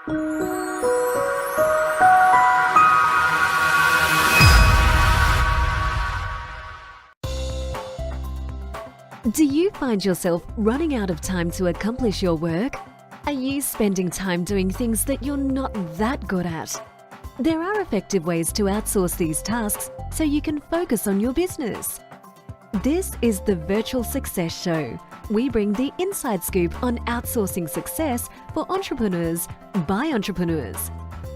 Do you find yourself running out of time to accomplish your work? Are you spending time doing things that you're not that good at? There are effective ways to outsource these tasks so you can focus on your business. This is the Virtual Success Show. We bring the inside scoop on outsourcing success for entrepreneurs by entrepreneurs.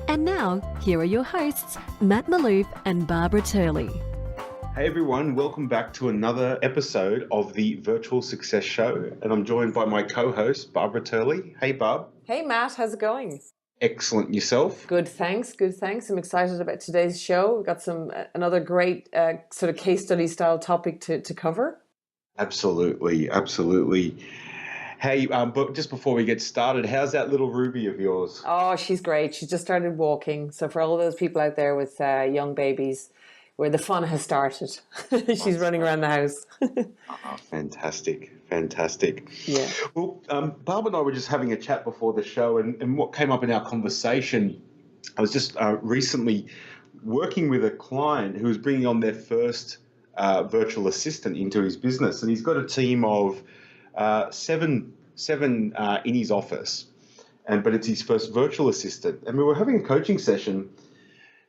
And now, here are your hosts, Matt Maloof and Barbara Turley. Hey everyone, welcome back to another episode of the Virtual Success Show. And I'm joined by my co-host, Barbara Turley. Hey Barb. Hey Matt, how's it going? Excellent. Yourself? Good, thanks. I'm excited about today's show. We've got another great sort of case study style topic to cover. Absolutely. Hey, but just before we get started, how's that little Ruby of yours? Oh, she's great. She just started walking. So for all those people out there with young babies, where the fun has started. She's running around the house. Oh, fantastic. Yeah. Well, Barb and I were just having a chat before the show, and what came up in our conversation, I was just recently working with a client who was bringing on their first virtual assistant into his business, and he's got a team of seven in his office, but it's his first virtual assistant. And we were having a coaching session,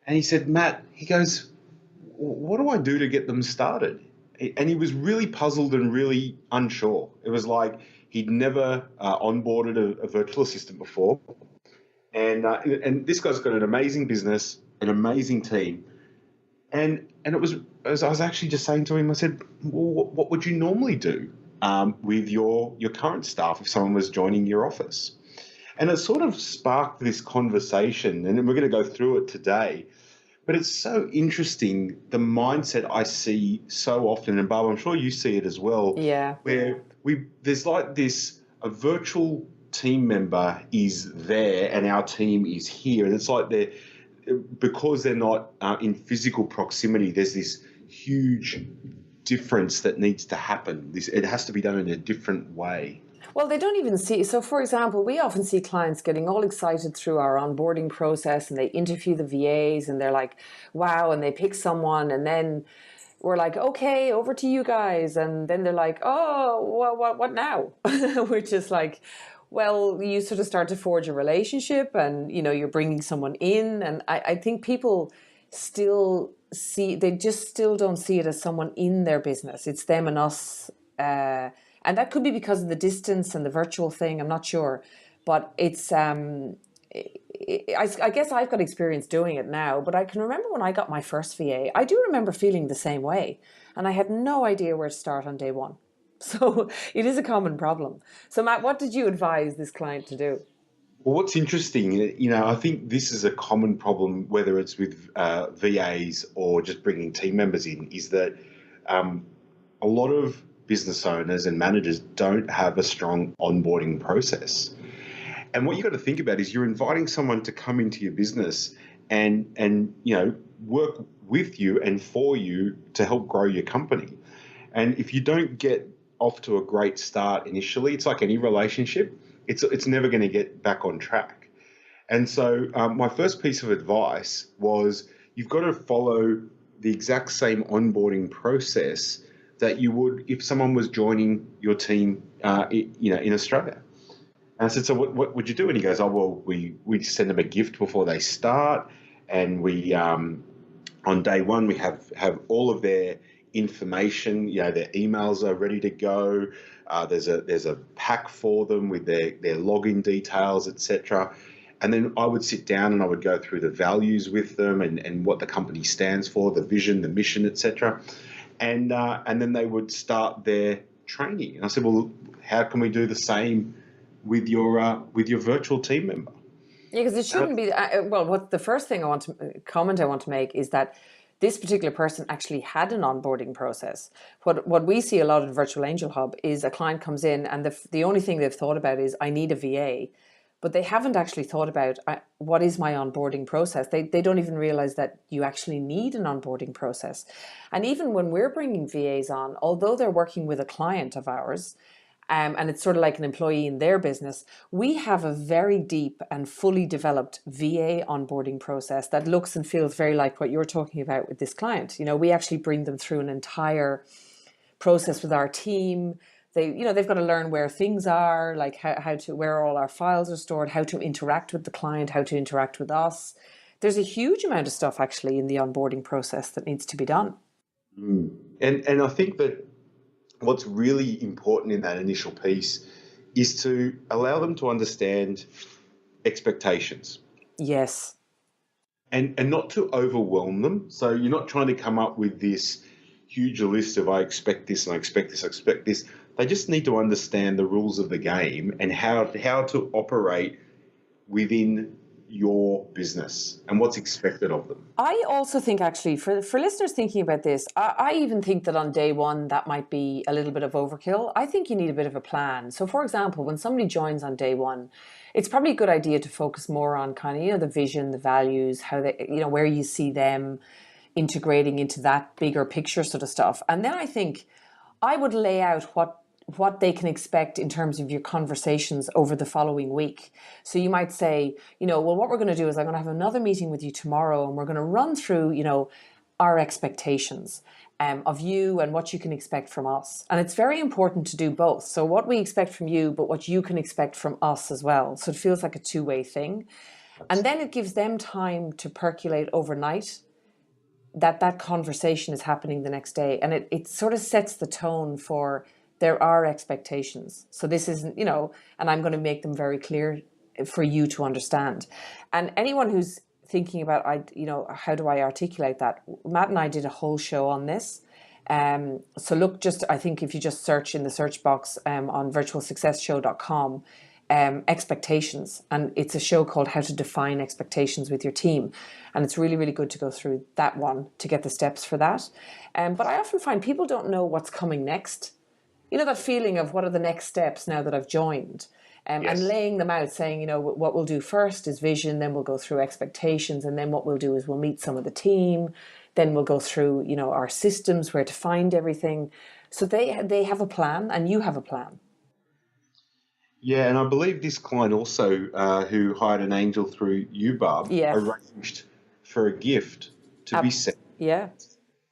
and he said, Matt, he goes, what do I do to get them started? And he was really puzzled and really unsure. It was like he'd never onboarded a virtual assistant before. And this guy's got an amazing business, an amazing team. And it was, as I was actually just saying to him, I said, well, what would you normally do with your current staff if someone was joining your office? And it sort of sparked this conversation, and we're going to go through it today. But it's so interesting, the mindset I see so often, and Barb, I'm sure you see it as well. Yeah. Where there's like this, a virtual team member is there and our team is here. And it's like because they're not in physical proximity, there's this huge difference that needs to happen. It has to be done in a different way. Well, they don't even see. So, for example, we often see clients getting all excited through our onboarding process, and they interview the VAs and they're like, wow, and they pick someone, and then we're like, okay, over to you guys. And then they're like, oh, what now? We're just like, well, you sort of start to forge a relationship, and, you're bringing someone in. And I think people still don't see it as someone in their business. It's them and us. And that could be because of the distance and the virtual thing. I'm not sure. But it's, I guess I've got experience doing it now. But I can remember when I got my first VA, I do remember feeling the same way. And I had no idea where to start on day one. So it is a common problem. So Matt, what did you advise this client to do? Well, what's interesting, I think this is a common problem, whether it's with VAs or just bringing team members in, is that a lot of business owners and managers don't have a strong onboarding process. And what you've got to think about is you're inviting someone to come into your business and work with you and for you to help grow your company. And if you don't get off to a great start initially, it's like any relationship, it's never going to get back on track. And so my first piece of advice was you've got to follow the exact same onboarding process that you would if someone was joining your team, in Australia. And I said, so what would you do? And he goes, oh, well, we send them a gift before they start. And we, on day one, we have all of their information, their emails are ready to go. There's a pack for them with their login details, etc. And then I would sit down and I would go through the values with them and what the company stands for, the vision, the mission, etc. And then they would start their training. And I said, well, how can we do the same with your virtual team member? Yeah, because it shouldn't be. What the first thing I want to make is that this particular person actually had an onboarding process. What we see a lot in Virtual Angel Hub is a client comes in and the only thing they've thought about is I need a VA. But they haven't actually thought about what is my onboarding process. They don't even realize that you actually need an onboarding process. And even when we're bringing VAs on, although they're working with a client of ours, and it's sort of like an employee in their business. We have a very deep and fully developed VA onboarding process that looks and feels very like what you're talking about with this client. We actually bring them through an entire process with our team. They've got to learn where things are, like where all our files are stored, how to interact with the client, how to interact with us. There's a huge amount of stuff actually in the onboarding process that needs to be done. And I think that what's really important in that initial piece is to allow them to understand expectations. Yes. And not to overwhelm them. So you're not trying to come up with this huge list of I expect this and I expect this, I expect this. They just need to understand the rules of the game and how to operate within your business and what's expected of them. I also think actually for listeners thinking about this, I even think that on day one that might be a little bit of overkill. I think you need a bit of a plan. So for example, when somebody joins on day one, it's probably a good idea to focus more on kind of, the vision, the values, how they, where you see them integrating into that bigger picture sort of stuff. And then I think I would lay out what they can expect in terms of your conversations over the following week. So you might say, well, what we're going to do is I'm going to have another meeting with you tomorrow and we're going to run through, our expectations of you and what you can expect from us. And it's very important to do both. So what we expect from you, but what you can expect from us as well. So it feels like a two-way thing. And then it gives them time to percolate overnight that conversation is happening the next day. And it sort of sets the tone for there are expectations. So this isn't, and I'm going to make them very clear for you to understand. And anyone who's thinking about, how do I articulate that? Matt and I did a whole show on this. So look, I think if you just search in the search box on virtualsuccessshow.com, expectations, and it's a show called How to Define Expectations with Your Team, and it's really, really good to go through that one to get the steps for that. But I often find people don't know what's coming next. That feeling of what are the next steps now that I've joined, Yes. and laying them out, saying, what we'll do first is vision, then we'll go through expectations, and then what we'll do is we'll meet some of the team, then we'll go through, our systems, where to find everything. So they have a plan, and you have a plan. Yeah, and I believe this client also, who hired an angel through you, Barb, arranged for a gift to be sent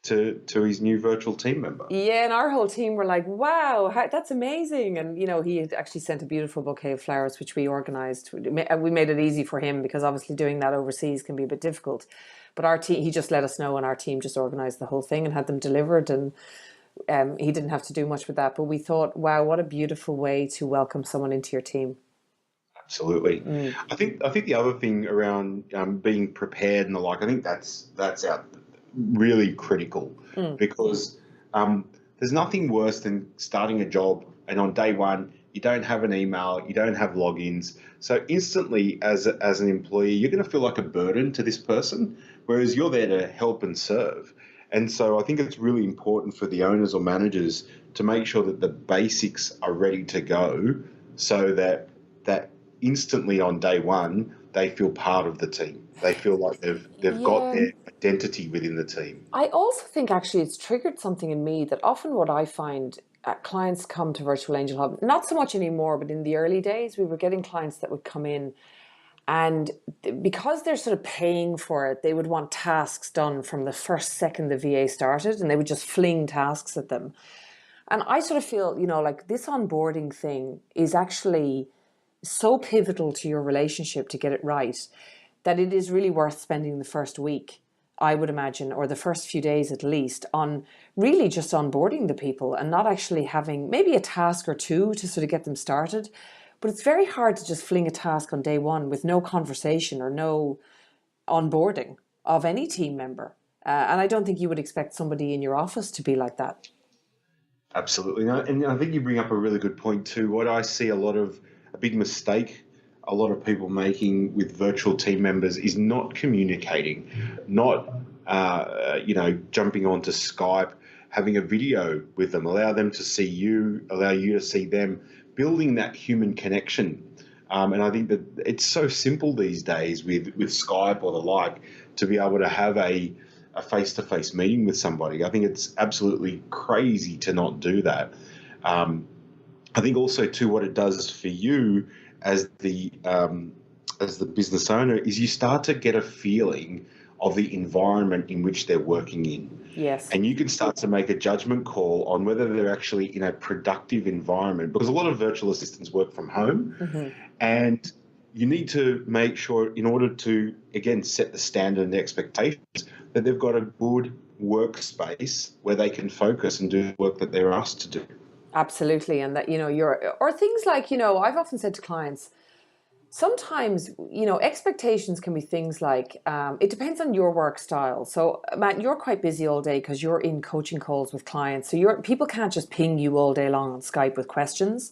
to his new virtual team member. Yeah, and our whole team were like, wow, that's amazing. And, he had actually sent a beautiful bouquet of flowers, which we organised. We made it easy for him because obviously doing that overseas can be a bit difficult. But our team, he just let us know, and our team just organised the whole thing and had them delivered, and he didn't have to do much with that. But we thought, wow, what a beautiful way to welcome someone into your team. Absolutely. I think the other thing around being prepared and the like, I think that's really critical because there's nothing worse than starting a job and on day one you don't have an email, you don't have logins. So instantly as an employee, you're going to feel like a burden to this person, whereas you're there to help and serve. And so I think it's really important for the owners or managers to make sure that the basics are ready to go so that instantly on day one, they feel part of the team. They feel like they've got their identity within the team. I also think actually it's triggered something in me that often what I find clients come to Virtual Angel Hub, not so much anymore, but in the early days, we were getting clients that would come in and because they're sort of paying for it, they would want tasks done from the first second the VA started, and they would just fling tasks at them. And I sort of feel, like this onboarding thing is actually so pivotal to your relationship to get it right, that it is really worth spending the first week, I would imagine, or the first few days at least, on really just onboarding the people and not actually having maybe a task or two to sort of get them started. But it's very hard to just fling a task on day one with no conversation or no onboarding of any team member. And I don't think you would expect somebody in your office to be like that. Absolutely. And I think you bring up a really good point too. What I see a big mistake a lot of people making with virtual team members is not communicating, not jumping onto Skype, having a video with them, allow them to see you, allow you to see them, building that human connection. And I think that it's so simple these days with Skype or the like to be able to have a face-to-face meeting with somebody. I think it's absolutely crazy to not do that. I think also too what it does for you as the business owner is you start to get a feeling of the environment in which they're working in. Yes. And you can start to make a judgment call on whether they're actually in a productive environment, because a lot of virtual assistants work from home. Mm-hmm. And you need to make sure, in order to, again, set the standard and the expectations, that they've got a good workspace where they can focus and do the work that they're asked to do. Absolutely. And that, or things like, I've often said to clients, sometimes, expectations can be things like, it depends on your work style. So, Matt, you're quite busy all day because you're in coaching calls with clients. So people can't just ping you all day long on Skype with questions.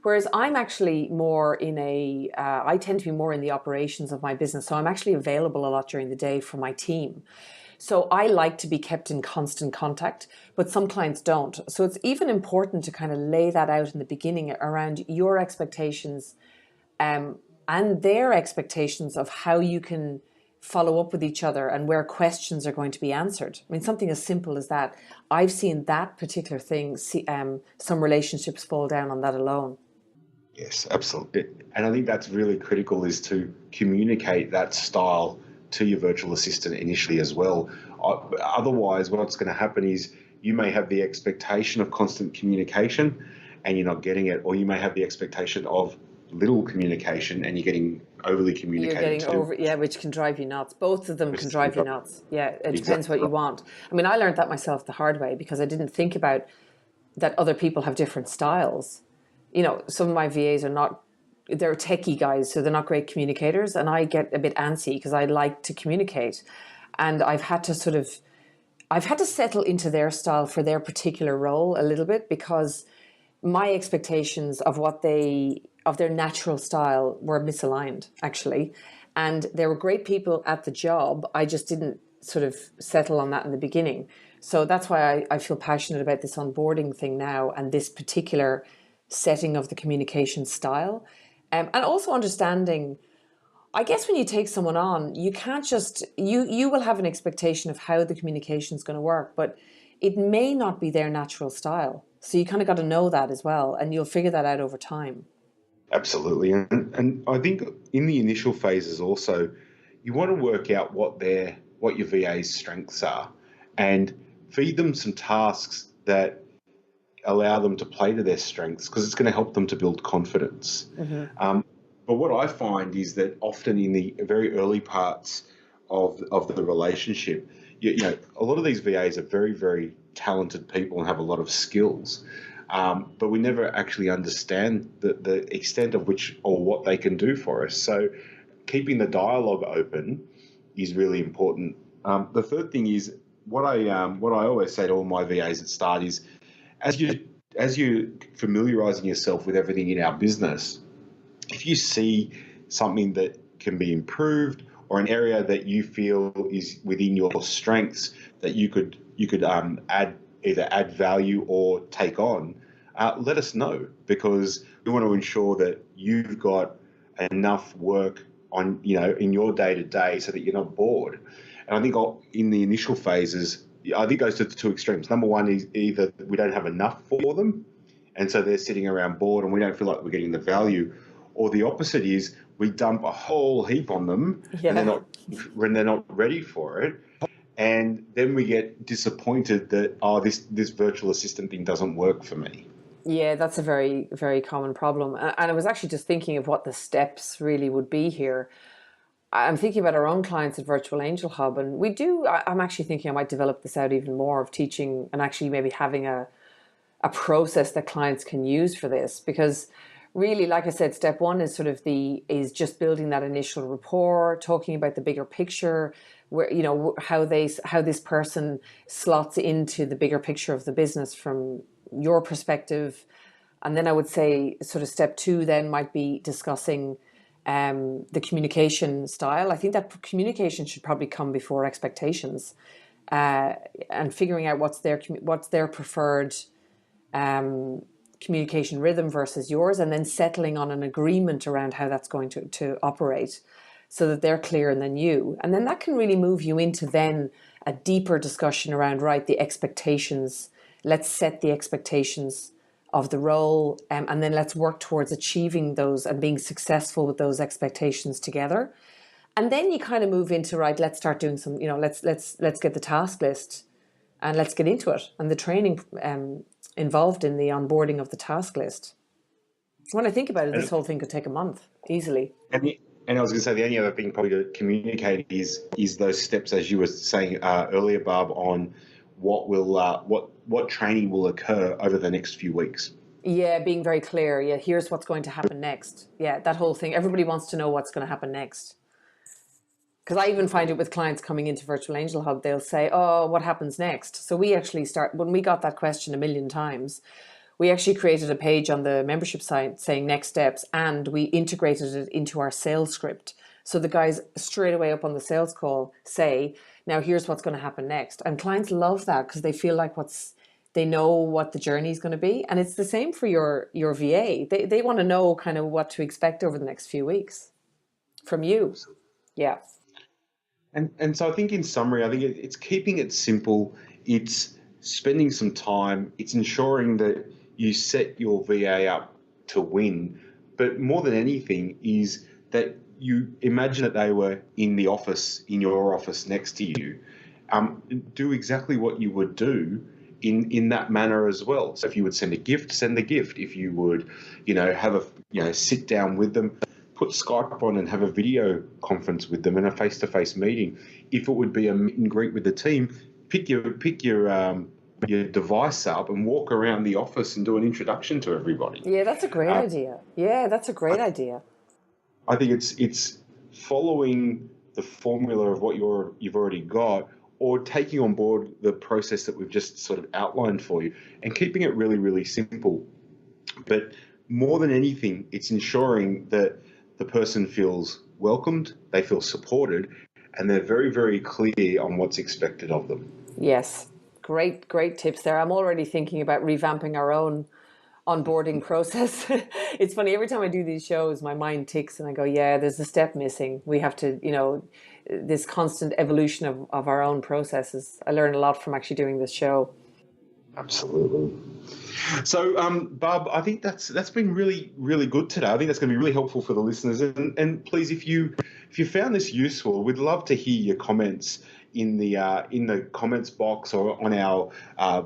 Whereas I'm actually more I tend to be more in the operations of my business. So I'm actually available a lot during the day for my team. So I like to be kept in constant contact, but some clients don't. So it's even important to kind of lay that out in the beginning around your expectations, and their expectations of how you can follow up with each other and where questions are going to be answered. I mean, something as simple as that. I've seen that particular thing, some relationships fall down on that alone. Yes, absolutely. And I think that's really critical, is to communicate that style to your virtual assistant initially as well. Otherwise, what's going to happen is you may have the expectation of constant communication and you're not getting it, or you may have the expectation of little communication and you're getting overly communicated to. Which can drive you nuts. Both of them can drive you nuts. Yeah, it depends Exactly. what you want. I mean, I learned that myself the hard way because I didn't think about that other people have different styles. Some of my VAs they're techie guys, so they're not great communicators, and I get a bit antsy because I like to communicate. And I've had to settle into their style for their particular role a little bit, because my expectations of their natural style were misaligned, actually. And they were great people at the job. I just didn't sort of settle on that in the beginning. So that's why I feel passionate about this onboarding thing now, and this particular setting of the communication style. And also understanding, I guess when you take someone on, you can't just, you will have an expectation of how the communication is going to work, but it may not be their natural style. So you kind of got to know that as well, and you'll figure that out over time. Absolutely. And I think in the initial phases also, you want to work out what your VA's strengths are and feed them some tasks that allow them to play to their strengths, because it's going to help them to build confidence. Mm-hmm. But what I find is that often in the very early parts of the relationship, a lot of these VAs are very, very talented people and have a lot of skills, but we never actually understand the extent of which or what they can do for us. So keeping the dialogue open is really important. The third thing is what I always say to all my VAs at start is, as you're familiarising yourself with everything in our business, if you see something that can be improved or an area that you feel is within your strengths that you could either add value or take on, let us know, because we want to ensure that you've got enough work on in your day to day so that you're not bored. And I think in the initial phases, I think it goes to the two extremes. Number one is either we don't have enough for them, and so they're sitting around bored and we don't feel like we're getting the value. Or the opposite is we dump a whole heap on them and they're not ready for it. And then we get disappointed that, this virtual assistant thing doesn't work for me. Yeah, that's a very, very common problem. And I was actually just thinking of what the steps really would be here. I'm thinking about our own clients at Virtual Angel Hub, and I'm actually thinking I might develop this out even more, of teaching and actually maybe having a process that clients can use for this. Because really, like I said, step one is is just building that initial rapport, talking about the bigger picture, where how this person slots into the bigger picture of the business from your perspective. And then I would say sort of step two then might be discussing the communication style. I think that communication should probably come before expectations, and figuring out what's their preferred communication rhythm versus yours, and then settling on an agreement around how that's going to operate, so that they're clear and then you. And then that can really move you into then a deeper discussion around, right, the expectations. Let's set the expectations of the role, and then let's work towards achieving those and being successful with those expectations together. And then you kind of move into, right, let's start doing some, let's get the task list and let's get into it, and the training involved in the onboarding of the task list. When I think about it, this whole thing could take a month easily. And I was going to say the only other thing probably to communicate is those steps, as you were saying earlier, Barb, on what training will occur over the next few weeks. Yeah, being very clear. Yeah, here's what's going to happen next. Yeah, that whole thing. Everybody wants to know what's going to happen next. Because I even find it with clients coming into Virtual Angel Hub, they'll say, oh, what happens next? So we actually when we got that question a million times, we actually created a page on the membership site saying next steps, and we integrated it into our sales script. So the guys straight away up on the sales call say, now here's what's going to happen next. And clients love that because they feel like they know what the journey is going to be. And it's the same for your VA. They want to know kind of what to expect over the next few weeks from you. Yeah. And so I think in summary, I think it's keeping it simple. It's spending some time. It's ensuring that you set your VA up to win. But more than anything is that you imagine that they were in the office, in your office next to you. Do exactly what you would do in that manner as well. So if you would send a gift, send the gift. If you would, have sit down with them, put Skype on and have a video conference with them and a face-to-face meeting. If it would be a meet and greet with the team, pick your device up and walk around the office and do an introduction to everybody. Yeah, that's a great idea. Yeah, that's a great idea. I think it's following the formula of what you've already got, or taking on board the process that we've just sort of outlined for you and keeping it really, really simple. But more than anything, it's ensuring that the person feels welcomed, they feel supported, and they're very, very clear on what's expected of them. Yes. Great tips there. I'm already thinking about revamping our own onboarding process. It's funny, every time I do these shows, my mind ticks and I go, yeah, there's a step missing. We have to, this constant evolution of our own processes. I learned a lot from actually doing this show. Absolutely. So, Barb, I think that's been really, really good today. I think that's going to be really helpful for the listeners. And please, if you found this useful, we'd love to hear your comments in the comments box or on our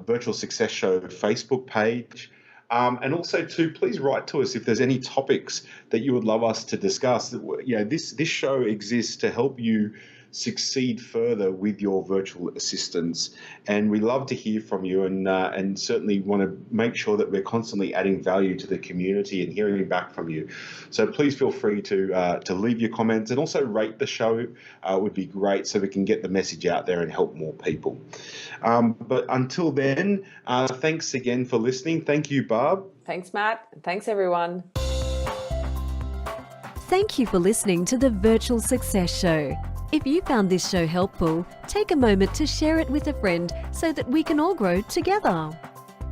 Virtual Success Show Facebook page. And also, too, please write to us if there's any topics that you would love us to discuss. This show exists to help you succeed further with your virtual assistants, and we love to hear from you, and certainly want to make sure that we're constantly adding value to the community and hearing back from you. So please feel free to leave your comments, and also rate the show. Would be great, so we can get the message out there and help more people. But until then, thanks again for listening. Thank you, Barb. Thanks, Matt. Thanks, everyone. Thank you for listening to the Virtual Success Show. If you found this show helpful, take a moment to share it with a friend so that we can all grow together.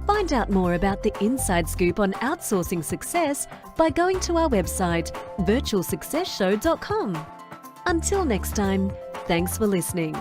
Find out more about the inside scoop on outsourcing success by going to our website, virtualsuccessshow.com. Until next time, thanks for listening.